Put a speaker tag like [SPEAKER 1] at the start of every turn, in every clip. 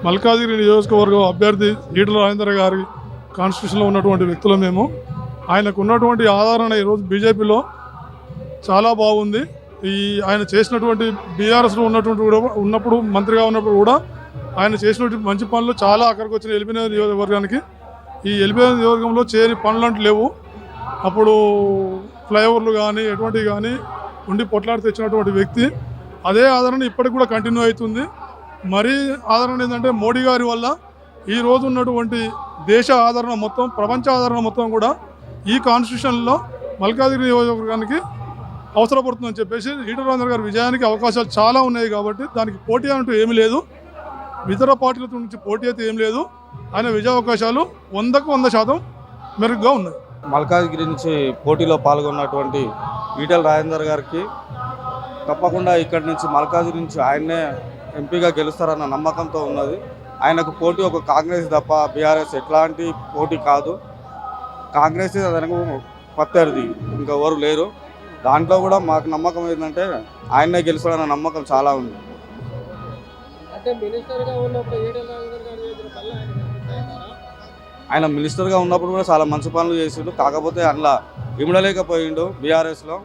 [SPEAKER 1] మల్కాజిగిరి నియోజకవర్గం అభ్యర్థి ఈటల రాజేందర్ గారి కాన్స్టిట్యూషన్లో ఉన్నటువంటి వ్యక్తులు మేము. ఆయనకు ఉన్నటువంటి ఆదరణ ఈరోజు బీజేపీలో చాలా బాగుంది. ఆయన చేసినటువంటి బీఆర్ఎస్లో ఉన్నప్పుడు మంత్రిగా ఉన్నప్పుడు కూడా ఆయన చేసినటువంటి మంచి పనులు చాలా అక్కడికి వచ్చిన ఎల్బీ నియోజకవర్గానికి. ఈ ఎల్బీ నియోజకవర్గంలో చేయని పనులు అంటూ లేవు. అప్పుడు ఫ్లైఓవర్లు కానీ ఎటువంటివి కానీ ఉండి పొట్లాడి తెచ్చినటువంటి వ్యక్తి. అదే ఆదరణ ఇప్పటికి కూడా కంటిన్యూ అవుతుంది. మరీ ఆదరణ ఏంటంటే మోడీ గారి వల్ల ఈరోజు ఉన్నటువంటి దేశ ఆదరణ మొత్తం, ప్రపంచ ఆదరణ మొత్తం కూడా ఈ కాన్స్టిట్యూషన్లో మల్కాజిగిరి నియోజకవర్గానికి అవసరపడుతుందని చెప్పేసి ఈటల రాజేందర్ గారి విజయానికి అవకాశాలు చాలా ఉన్నాయి. కాబట్టి దానికి పోటీ అంటూ ఏమీ లేదు. ఇతర పార్టీల నుంచి పోటీ అయితే ఏం లేదు. ఆయన విజయ అవకాశాలు 100కు 100% మెరుగ్గా ఉన్నాయి.
[SPEAKER 2] మల్కాజిగిరి నుంచి పోటీలో పాల్గొన్నటువంటి ఈటల రాజేందర్ గారికి తప్పకుండా ఇక్కడి నుంచి మల్కాజిగిరి నుంచి ఆయన్నే ఎంపీగా గెలుస్తారన్న నమ్మకంతో ఉన్నది. ఆయనకు పోటీ ఒక కాంగ్రెస్ తప్ప బీఆర్ఎస్ ఎట్లాంటి పోటీ కాదు. కాంగ్రెస్ అతనికి ప్రత్యర్థి, ఇంకా ఎవరు లేరు. దాంట్లో కూడా మాకు నమ్మకం ఏంటంటే ఆయన్నే గెలుస్తాడన్న నమ్మకం చాలా ఉంది. ఆయన మినిస్టర్గా ఉన్నప్పుడు కూడా చాలా మంచి పనులు చేసిండు. కాకపోతే అందులో ఇమడలేకపోయిండు. బీఆర్ఎస్లో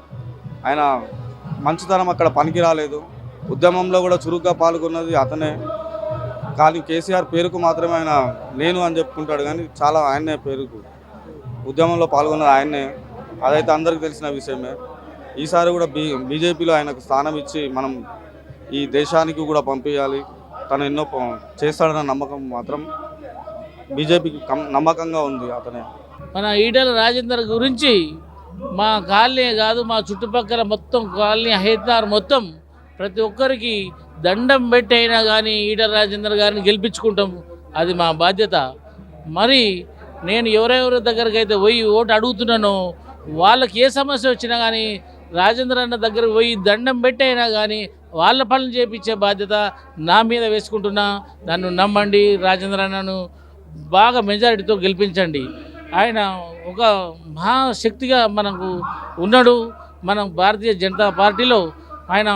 [SPEAKER 2] ఆయన మంచితనం అక్కడ పనికి రాలేదు. ఉద్యమంలో కూడా చురుగ్గా పాల్గొన్నది అతనే. కానీ కేసీఆర్ పేరుకు మాత్రమే ఆయన నేను అని చెప్పుకుంటాడు, కానీ చాలా ఆయనే పేరుకు ఉద్యమంలో పాల్గొన్నది ఆయనే. అదైతే అందరికీ తెలిసిన విషయమే. ఈసారి కూడా బీజేపీలో ఆయనకు స్థానం ఇచ్చి మనం ఈ దేశానికి కూడా పంపించాలి. తను ఎన్నో చేస్తాడన్న నమ్మకం మాత్రం బీజేపీకి నమ్మకంగా ఉంది. అతనే
[SPEAKER 3] మన ఈటల రాజేందర్ గురించి మా కాలనీ కాదు, మా చుట్టుపక్కల మొత్తం కాలనీ హైదరాబాద్ మొత్తం ప్రతి ఒక్కరికి దండం పెట్టి అయినా కానీ ఈటల రాజేందర్ గారిని గెలిపించుకుంటాం. అది మా బాధ్యత. మరి నేను ఎవరెవరి దగ్గరికి అయితే పోయి ఓటు అడుగుతున్నానో వాళ్ళకి ఏ సమస్య వచ్చినా కానీ రాజేందర్ అన్న దగ్గరకు పోయి దండం పెట్టి అయినా కానీ వాళ్ళ పనులు చేయించే బాధ్యత నా మీద వేసుకుంటున్నా. నన్ను నమ్మండి, రాజేందర్ అన్నను బాగా మెజారిటీతో గెలిపించండి. ఆయన ఒక మహాశక్తిగా మనకు ఉన్నాడు. మనం భారతీయ జనతా పార్టీలో ఆయన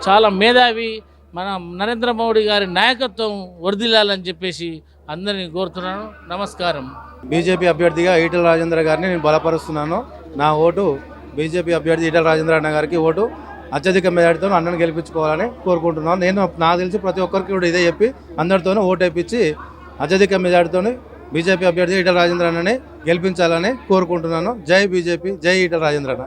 [SPEAKER 3] చాలా మేధావి. మన నరేంద్ర మోడీ గారి నాయకత్వం వర్ధిల్లాలని చెప్పేసి అందరినీ కోరుతున్నాను. నమస్కారం.
[SPEAKER 4] బీజేపీ అభ్యర్థిగా ఈటల రాజేందర్ గారిని నేను బలపరుస్తున్నాను. నా ఓటు బీజేపీ అభ్యర్థి ఈటల రాజేందర్ అన్న గారికి ఓటు అత్యధిక మెజార్టీతో అన్నను గెలిపించుకోవాలని కోరుకుంటున్నాను. నేను నాకు తెలిసి ప్రతి ఒక్కరికి కూడా ఇదే చెప్పి అందరితోనూ ఓటు వేయించి అత్యధిక మెజార్టీతో బీజేపీ అభ్యర్థి ఈటల రాజేందర్ అన్నని గెలిపించాలని కోరుకుంటున్నాను. జై బీజేపీ, జై ఈటల రాజేందర్ అన్న.